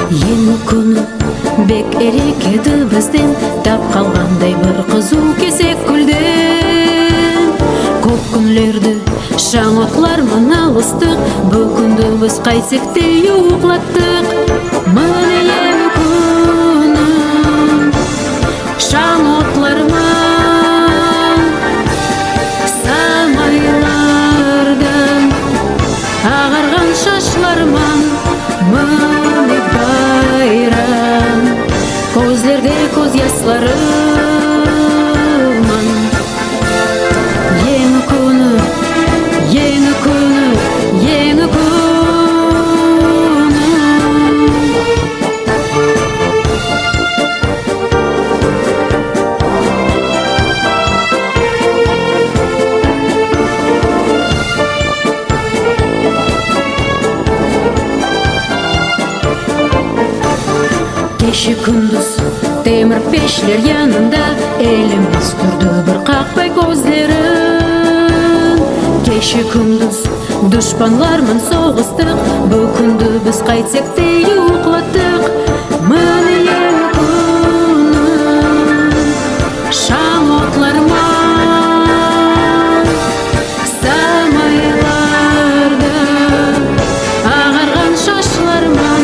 Ең күні бек эрек еді бізден, тап қалғандай бір қызу кесек гүлден. Көп күнлерді шаң отлармен алыстық, бұл күнді біз қайтсек те ұйықлаттық. Міне ең күні шаң отлармен, самайлардан ағарған шашлармен, міне байрам көздерде көз ясларымын. Ең күні, ең күні, ең күні. Кеше күндіз темір пешлер янында, еліміз тұрды бір қақпай көздерін. Кеше күндіз дұшпанлармен соғыстық, бұл күнді біз қайтсек те ұйықлаттық. Міне ең күні шаң отлармен, самайларда ағарған шашлармен,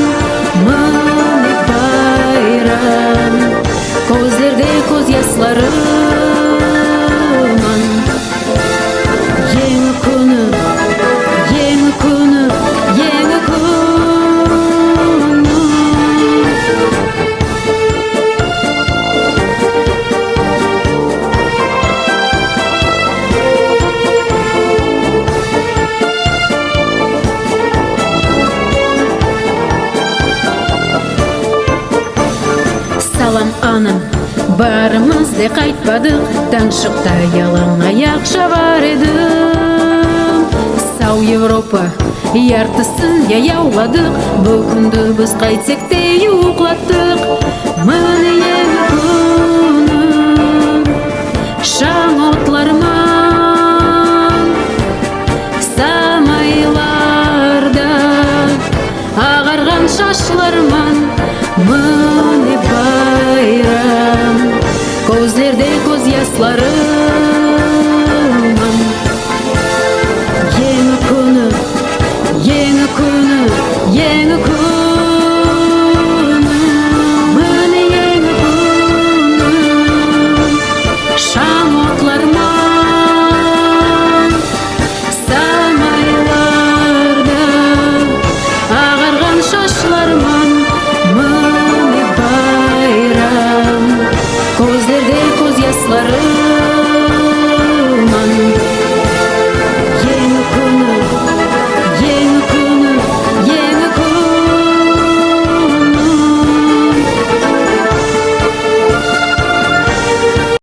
міне байрам көздерде көз ясларымын. Ең күні, ең күні, ең күні. Салам анам, барымызды қайтпадық, таң шықта ялаң аяқ шабар едім. Сау Европа яртысын яяуладық, бұл күнді біз қайтсек те ұйықлаттық. Міне ең күні шаң отлармен, самайларда ағарған шашлармен,